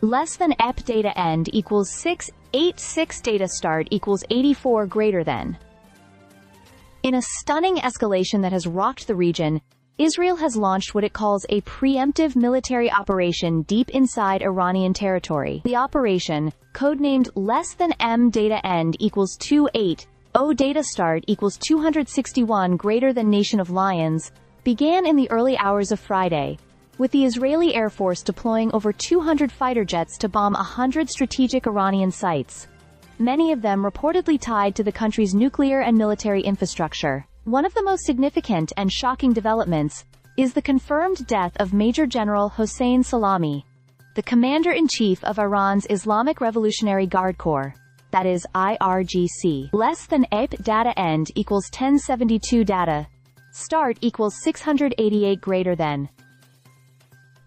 less than EP data end equals 686 data start equals 84 greater than. In a stunning escalation that has rocked the region, Israel has launched what it calls a preemptive military operation deep inside Iranian territory. The operation, codenamed less than M data end equals 280 data start equals 261 greater than Nation of Lions, began in the early hours of Friday, with the Israeli Air Force deploying over 200 fighter jets to bomb 100 strategic Iranian sites, many of them reportedly tied to the country's nuclear and military infrastructure. One of the most significant and shocking developments is the confirmed death of Major General Hossein Salami, the Commander-in-Chief of Iran's Islamic Revolutionary Guard Corps, that is IRGC. Less than EP data end equals 1072 data start equals 688 greater than.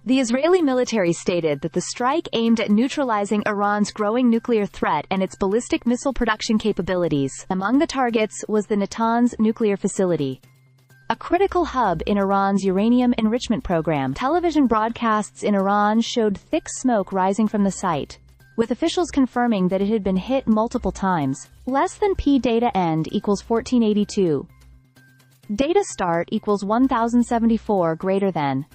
The Israeli military stated that the strike aimed at neutralizing Iran's growing nuclear threat and its ballistic missile production capabilities. Among the targets was the Natanz nuclear facility, a critical hub in Iran's uranium enrichment program. Television broadcasts in Iran showed thick smoke rising from the site, with officials confirming that it had been hit multiple times. Less than P data end equals 1482. Data start equals 1074 greater than.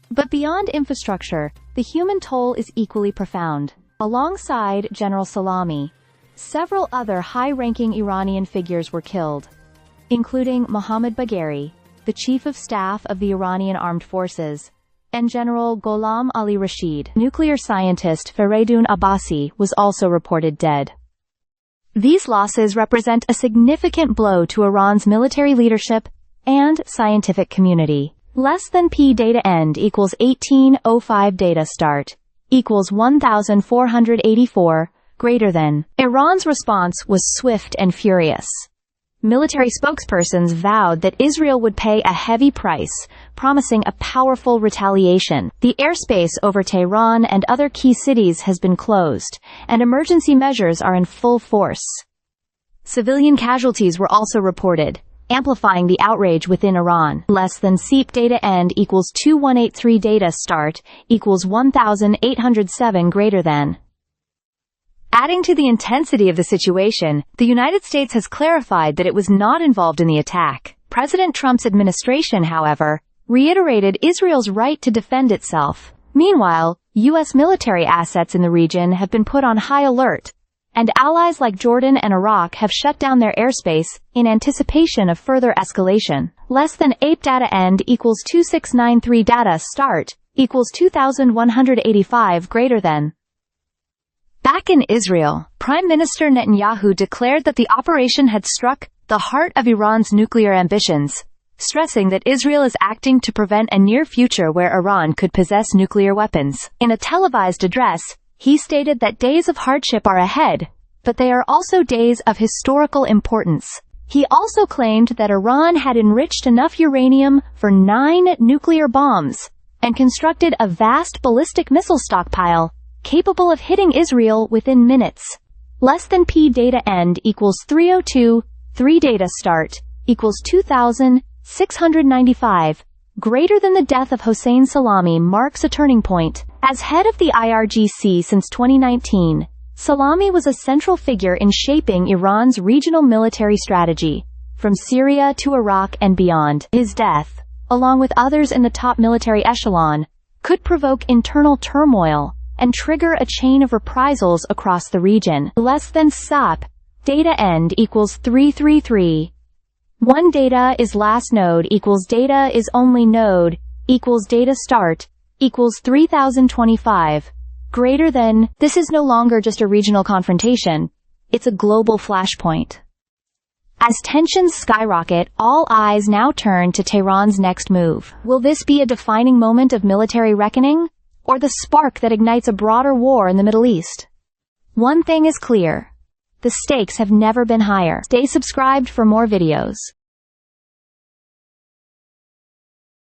But beyond infrastructure, the human toll is equally profound. Alongside General Salami, several other high-ranking Iranian figures were killed, including Mohammad Bagheri, the Chief of Staff of the Iranian Armed Forces, and General Gholam Ali Rashid. Nuclear scientist Fareydun Abbasi was also reported dead. These losses represent a significant blow to Iran's military leadership and scientific community. Less than P data end equals 1805 data start equals 1484 greater than. Iran's response was swift and furious. Military spokespersons vowed that Israel would pay a heavy price, promising a powerful retaliation. The airspace over Tehran and other key cities has been closed, and emergency measures are in full force. Civilian casualties were also reported, amplifying the outrage within Iran. Less than SEEP data end equals 2183 data start equals 1807 greater than. Adding to the intensity of the situation, the United States has clarified that it was not involved in the attack. President Trump's administration, however, reiterated Israel's right to defend itself. Meanwhile, U.S. military assets in the region have been put on high alert, and allies like Jordan and Iraq have shut down their airspace in anticipation of further escalation. Less than APE data end equals 2693 data start equals 2185 greater than. Back in Israel, Prime Minister Netanyahu declared that the operation had struck the heart of Iran's nuclear ambitions, stressing that Israel is acting to prevent a near future where Iran could possess nuclear weapons. In a televised address, he stated that days of hardship are ahead, but they are also days of historical importance. He also claimed that Iran had enriched enough uranium for 9 nuclear bombs and constructed a vast ballistic missile stockpile capable of hitting Israel within minutes. Less than P data end equals 302, 3 data start equals 2695. Greater than the death of Hossein Salami marks a turning point. As head of the IRGC since 2019, Salami was a central figure in shaping Iran's regional military strategy, from Syria to Iraq and beyond. His death, along with others in the top military echelon, could provoke internal turmoil and trigger a chain of reprisals across the region. Less than SAP data end equals 333. 1 data is last node equals data is only node equals data start equals 3025 greater than. This is no longer just a regional confrontation, it's a global flashpoint. As tensions skyrocket, all eyes now turn to Tehran's next move. Will this be a defining moment of military reckoning, or the spark that ignites a broader war in the Middle East? One thing is clear: the stakes have never been higher. Stay subscribed for more videos.